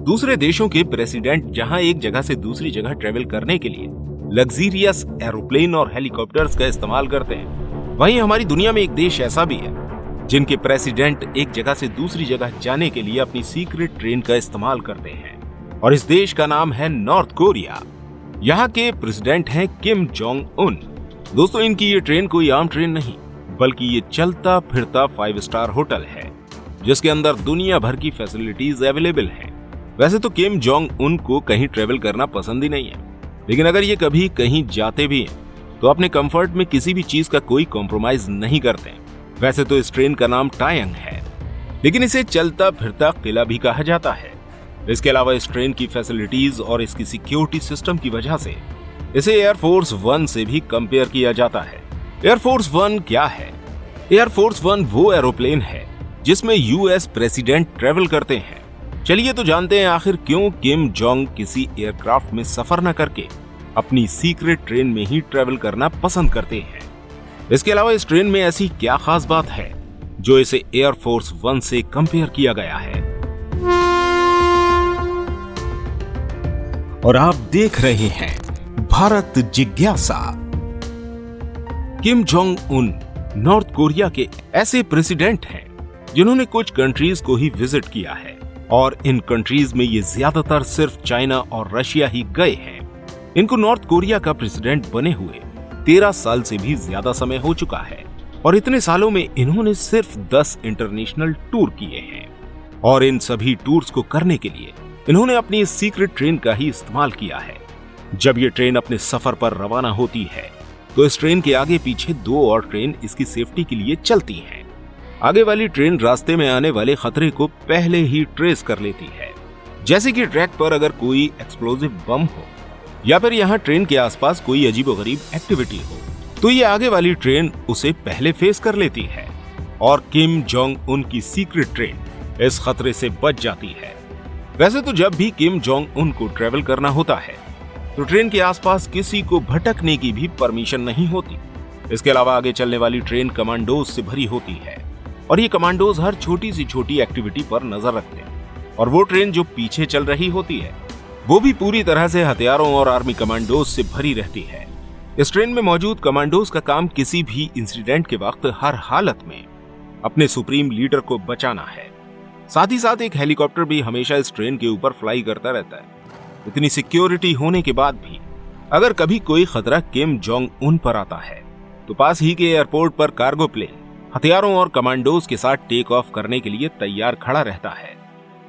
दूसरे देशों के प्रेसिडेंट जहां एक जगह से दूसरी जगह ट्रेवल करने के लिए लग्जरियस एरोप्लेन और हेलीकॉप्टर्स का इस्तेमाल करते हैं, वहीं हमारी दुनिया में एक देश ऐसा भी है जिनके प्रेसिडेंट एक जगह से दूसरी जगह जाने के लिए अपनी सीक्रेट ट्रेन का इस्तेमाल करते हैं और इस देश का नाम है नॉर्थ कोरिया। यहाँ के प्रेसिडेंट हैं किम जोंग उन। दोस्तों, इनकी ये ट्रेन कोई आम ट्रेन नहीं बल्कि ये चलता फिरता 5 स्टार होटल है जिसके अंदर दुनिया भर की फैसिलिटीज अवेलेबल हैं। वैसे तो किम जोंग उन को कहीं ट्रेवल करना पसंद ही नहीं है, लेकिन अगर ये कभी कहीं जाते भी हैं तो अपने कंफर्ट में किसी भी चीज का कोई कॉम्प्रोमाइज नहीं करते हैं। वैसे तो इस ट्रेन का नाम टायंग है, लेकिन इसे चलता फिरता किला भी कहा जाता है। इसके अलावा इस ट्रेन की फैसिलिटीज और इसकी सिक्योरिटी सिस्टम की वजह से इसे एयरफोर्स 1 से भी कंपेयर किया जाता है। एयरफोर्स 1 क्या है? एयरफोर्स 1 वो एरोप्लेन है जिसमें यूएस प्रेसिडेंट ट्रेवल करते हैं। चलिए तो जानते हैं आखिर क्यों किम जोंग किसी एयरक्राफ्ट में सफर न करके अपनी सीक्रेट ट्रेन में ही ट्रेवल करना पसंद करते हैं। इसके अलावा इस ट्रेन में ऐसी क्या खास बात है जो इसे एयरफोर्स 1 से कंपेयर किया गया है। और आप देख रहे हैं भारत जिज्ञासा। Kim Jong Un north Korea के ऐसे प्रेसिडेंट हैं जिन्होंने कुछ कंट्रीज को ही विजिट किया है और इन कंट्रीज में ये ज्यादातर सिर्फ चाइना और रशिया ही गए हैं। इनको नॉर्थ कोरिया का प्रेसिडेंट बने हुए 13 साल से भी ज्यादा समय हो चुका है और इतने सालों में इन्होंने सिर्फ 10 इंटरनेशनल टूर किए हैं और इन सभी टूर्स को करने के लिए इन्होंने अपनी इस सीक्रेट ट्रेन का ही इस्तेमाल किया है। जब ये ट्रेन अपने सफर पर रवाना होती है तो इस ट्रेन के आगे पीछे 2 और ट्रेन इसकी सेफ्टी के लिए चलती हैं। आगे वाली ट्रेन रास्ते में आने वाले खतरे को पहले ही ट्रेस कर लेती है, जैसे कि ट्रैक पर अगर कोई एक्सप्लोजिव बम हो या फिर यहाँ ट्रेन के आसपास कोई अजीबोगरीब एक्टिविटी हो तो ये आगे वाली ट्रेन उसे पहले फेस कर लेती है और किम जोंग उन की सीक्रेट ट्रेन इस खतरे से बच जाती है। वैसे तो जब भी किम जोंग उन को ट्रेवल करना होता है तो ट्रेन के आसपास किसी को भटकने की भी परमिशन नहीं होती। इसके अलावा आगे चलने वाली ट्रेन कमांडोज से भरी होती है और ये कमांडोज हर छोटी सी छोटी एक्टिविटी पर नजर रखते हैं और वो ट्रेन जो पीछे चल रही होती है वो भी पूरी तरह से हथियारों और आर्मी कमांडोज से भरी रहती है। इस ट्रेन में मौजूद कमांडोज का काम किसी भी इंसिडेंट के वक्त हर हालत में अपने सुप्रीम लीडर को बचाना है। साथ ही साथ एक हेलीकॉप्टर भी हमेशा इस ट्रेन के ऊपर फ्लाई करता रहता है। इतनी सिक्योरिटी होने के बाद भी अगर कभी कोई खतरा किम जोंग उन पर आता है तो पास ही के एयरपोर्ट पर कार्गो प्लेन हथियारों और कमांडोज के साथ टेक ऑफ करने के लिए तैयार खड़ा रहता है।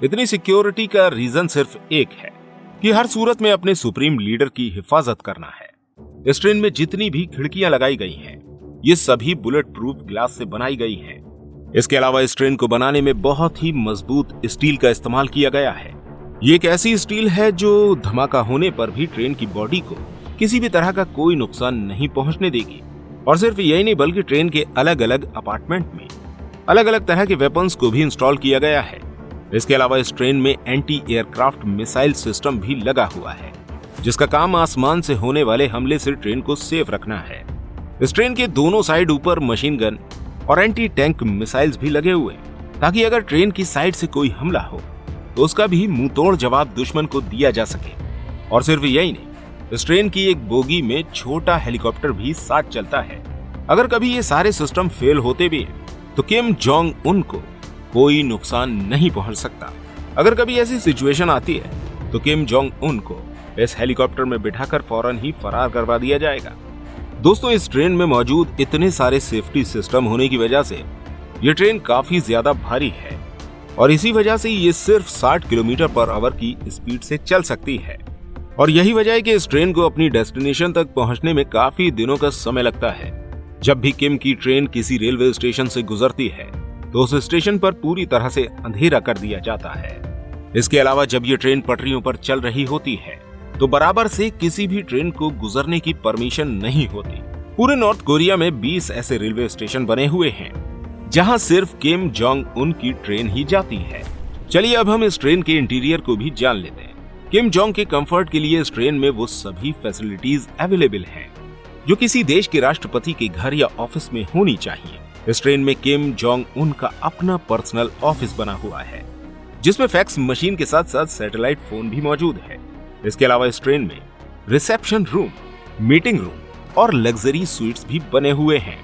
इतनी सिक्योरिटी का रीजन सिर्फ एक है कि हर सूरत में अपने सुप्रीम लीडर की हिफाजत करना है। इस ट्रेन में जितनी भी खिड़कियां लगाई गई हैं, ये सभी बुलेट प्रूफ ग्लास से बनाई गई हैं। इसके अलावा इस ट्रेन को बनाने में बहुत ही मजबूत स्टील का इस्तेमाल किया गया है। ये एक ऐसी स्टील है जो धमाका होने पर भी ट्रेन की बॉडी को किसी भी तरह का कोई नुकसान नहीं पहुंचने देगी। और सिर्फ यही नहीं बल्कि ट्रेन के अलग अलग अपार्टमेंट में अलग अलग तरह के वेपन्स को भी इंस्टॉल किया गया है। इसके अलावा इस ट्रेन में एंटी एयरक्राफ्ट मिसाइल सिस्टम भी लगा हुआ है जिसका काम आसमान से होने वाले हमले से ट्रेन को सेफ रखना है। इस ट्रेन के दोनों साइड ऊपर मशीन गन और एंटी टैंक मिसाइल्स भी लगे हुए हैं ताकि अगर ट्रेन की साइड से कोई हमला हो तो उसका भी मुंह तोड़ जवाब दुश्मन को दिया जा सके। और सिर्फ यही नहीं, इस ट्रेन की एक बोगी में छोटा हेलीकॉप्टर भी साथ चलता है। अगर कभी ये सारे सिस्टम फेल होते भी हैं तो किम जोंग उन को कोई नुकसान नहीं पहुंच सकता। अगर कभी ऐसी सिचुएशन आती है तो किम जोंग उन को इस हेलीकॉप्टर में बिठाकर फौरन ही फरार करवा दिया जाएगा। दोस्तों, इस ट्रेन में मौजूद इतने सारे सेफ्टी सिस्टम होने की वजह से ये ट्रेन काफी ज्यादा भारी है और इसी वजह से ये सिर्फ 60 किलोमीटर पर आवर की स्पीड से चल सकती है। और यही वजह है कि इस ट्रेन को अपनी डेस्टिनेशन तक पहुंचने में काफी दिनों का समय लगता है। जब भी किम की ट्रेन किसी रेलवे स्टेशन से गुजरती है तो उस स्टेशन पर पूरी तरह से अंधेरा कर दिया जाता है। इसके अलावा जब ये ट्रेन पटरियों पर चल रही होती है तो बराबर से किसी भी ट्रेन को गुजरने की परमिशन नहीं होती। पूरे नॉर्थ कोरिया में 20 ऐसे रेलवे स्टेशन बने हुए हैं जहां सिर्फ किम जोंग उन की ट्रेन ही जाती है। चलिए अब हम इस ट्रेन के इंटीरियर को भी जान लेते हैं। किम जोंग के कंफर्ट के लिए इस ट्रेन में वो सभी फैसिलिटीज अवेलेबल हैं जो किसी देश के राष्ट्रपति के घर या ऑफिस में होनी चाहिए। इस ट्रेन में किम जोंग उन का अपना पर्सनल ऑफिस बना हुआ है। जिसमें फैक्स मशीन के साथ साथ सैटेलाइट फोन भी मौजूद है। इसके अलावा इस ट्रेन में रिसेप्शन रूम, मीटिंग रूम और लग्जरी स्वीट्स भी बने हुए हैं।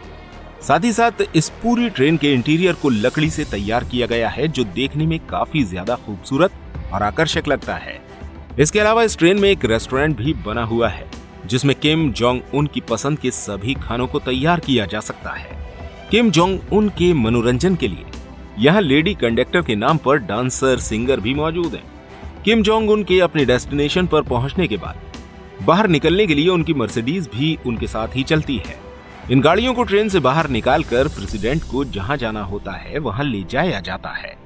साथ ही साथ इस पूरी ट्रेन के इंटीरियर को लकड़ी से तैयार किया गया है, जो देखने में काफी ज्यादा खूबसूरत और आकर्षक लगता है। इसके अलावा इस ट्रेन में एक रेस्टोरेंट भी बना हुआ है, जिसमें किम जोंग उन की पसंद के सभी खानों को तैयार किया जा सकता है। किम जोंग उन के मनोरंजन के लिए यहाँ लेडी कंडक्टर के नाम पर डांसर, सिंगर भी मौजूद हैं। किम जोंग उन के अपने डेस्टिनेशन पर पहुंचने के बाद बाहर निकलने के लिए उनकी मर्सिडीज भी उनके साथ ही चलती है। इन गाड़ियों को ट्रेन से बाहर निकालकर प्रेसिडेंट को जहां जाना होता है वहां ले जाया जाता है।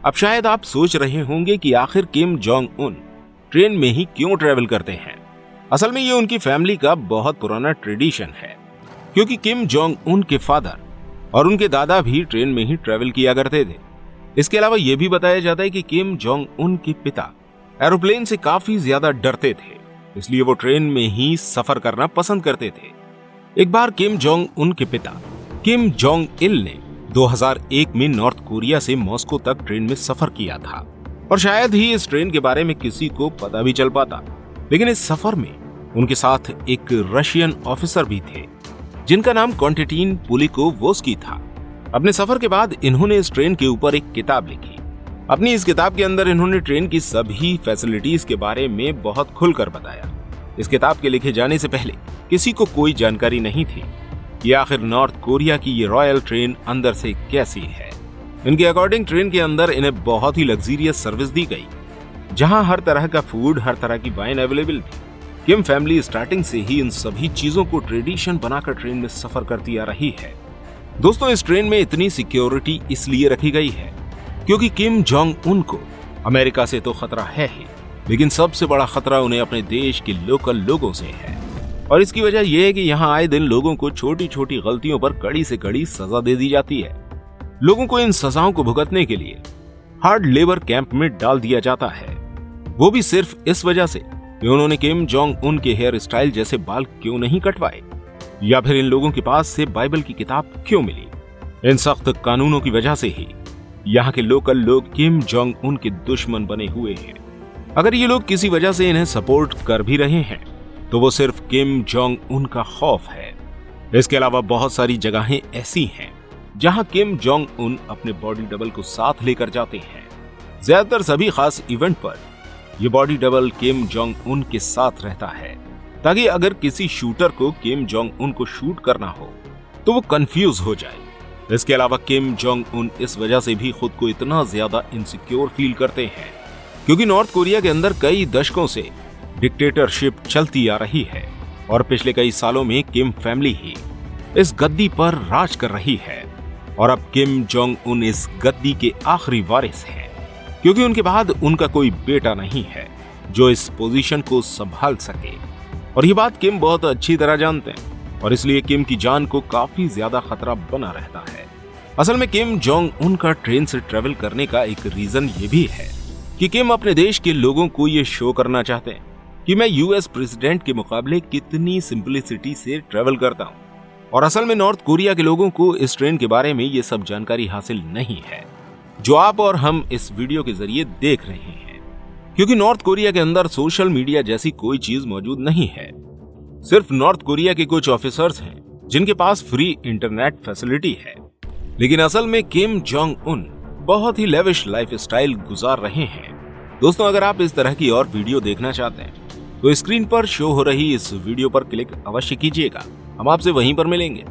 अब शायद आप सोच रहे होंगे कि आखिर किम जोंग उन ट्रेन में ही क्यों ट्रेवल करते हैं। असल में ये उनकी फैमिली का बहुत पुराना ट्रेडिशन है, क्योंकि किम जोंग उन के फादर और उनके दादा भी ट्रेन में ही ट्रेवल किया करते थे। इसके अलावा यह भी बताया जाता है कि किम जोंग उन के पिता एरोप्लेन से काफी ज्यादा डरते थे, इसलिए वो ट्रेन में ही सफर करना पसंद करते थे। एक बार किम जोंग उन के पिता किम जोंग इल ने 2001 में नॉर्थ कोरिया से मॉस्को तक ट्रेन में सफर किया था, और शायद ही इस ट्रेन के बारे में किसी को पता भी चल पाता। लेकिन इस सफर में उनके साथ एक रशियन ऑफिसर भी थे, जिनका नाम कॉन्स्टेंटिन पुलिकोवस्की था। अपने सफर के बाद इन्होंने इस ट्रेन के ऊपर एक किताब लिखी। अपनी इस किताब के अंदर इन्होंने ट्रेन की सभी फैसिलिटीज के बारे में बहुत खुलकर बताया। इस किताब के लिखे जाने से पहले किसी को कोई जानकारी नहीं थी कि आखिर नॉर्थ कोरिया की ये रॉयल ट्रेन अंदर से कैसी है। इनके अकॉर्डिंग ट्रेन के अंदर इन्हें बहुत ही लग्जरियस सर्विस दी गई, जहां हर तरह का फूड, हर तरह की वाइन अवेलेबल थी। किम फैमिली स्टार्टिंग से ही इन सभी चीजों को ट्रेडिशन बनाकर ट्रेन में सफर करती आ रही है। दोस्तों, इस ट्रेन में इतनी सिक्योरिटी इसलिए रखी गई है क्योंकि किम जोंग उन को अमेरिका से तो खतरा है ही, लेकिन सबसे बड़ा खतरा उन्हें अपने देश के लोकल लोगों से है। और इसकी वजह यह है कि यहाँ आए दिन लोगों को छोटी छोटी गलतियों पर कड़ी से कड़ी सजा दे दी जाती है। लोगों को इन सजाओं को भुगतने के लिए हार्ड लेबर कैंप में डाल दिया जाता है, वो भी सिर्फ इस वजह से कि उन्होंने किम जोंग उन के हेयर स्टाइल जैसे बाल क्यों नहीं कटवाए, या फिर इन लोगों के पास से बाइबल की किताब क्यों मिली। इन सख्त कानूनों की वजह से ही यहाँ के लोकल लोग किम जोंग उन के दुश्मन बने हुए हैं। अगर ये लोग किसी वजह से इन्हें सपोर्ट कर भी रहे हैं तो वो सिर्फ किम जोंग उन का खौफ है। इसके अलावा बहुत सारी जगहें ऐसी हैं जहां किम जोंग उन अपने बॉडी डबल को साथ लेकर जाते हैं। ज्यादातर सभी खास इवेंट पर यह body double Kim Jong Un के साथ रहता है, ताकि अगर किसी शूटर को किम जोंग उन को शूट करना हो तो वो कंफ्यूज हो जाए। इसके अलावा किम जोंग उन इस वजह से भी खुद को इतना ज्यादा इनसिक्योर फील करते हैं क्योंकि नॉर्थ कोरिया के अंदर कई दशकों से डिक्टेटरशिप चलती आ रही है, और पिछले कई सालों में किम फैमिली ही इस गद्दी पर राज कर रही है। और अब किम जोंग उन इस गद्दी के आखिरी वारिस हैं, क्योंकि उनके बाद उनका कोई बेटा नहीं है जो इस पोजीशन को संभाल सके। और ये बात किम बहुत अच्छी तरह जानते हैं, और इसलिए किम की जान को काफी ज्यादा खतरा बना रहता है। असल में किम जोंग उन का ट्रेन से ट्रेवल करने का एक रीजन ये भी है कि किम अपने देश के लोगों को ये शो करना चाहते हैं कि मैं यूएस प्रेसिडेंट के मुकाबले कितनी सिंपलिसिटी से ट्रेवल करता हूँ। और असल में नॉर्थ कोरिया के लोगों को इस ट्रेन के बारे में ये सब जानकारी हासिल नहीं है जो आप और हम इस वीडियो के जरिए देख रहे हैं, क्योंकि नॉर्थ कोरिया के अंदर सोशल मीडिया जैसी कोई चीज मौजूद नहीं है। सिर्फ नॉर्थ कोरिया के कुछ ऑफिसर्स हैं जिनके पास फ्री इंटरनेट फैसिलिटी है। लेकिन असल में किम जोंग उन बहुत ही लेविश लाइफस्टाइल गुजार रहे हैं। दोस्तों, अगर आप इस तरह की और वीडियो देखना चाहते हैं तो स्क्रीन पर शो हो रही इस वीडियो पर क्लिक अवश्य कीजिएगा। हम आपसे वहीं पर मिलेंगे।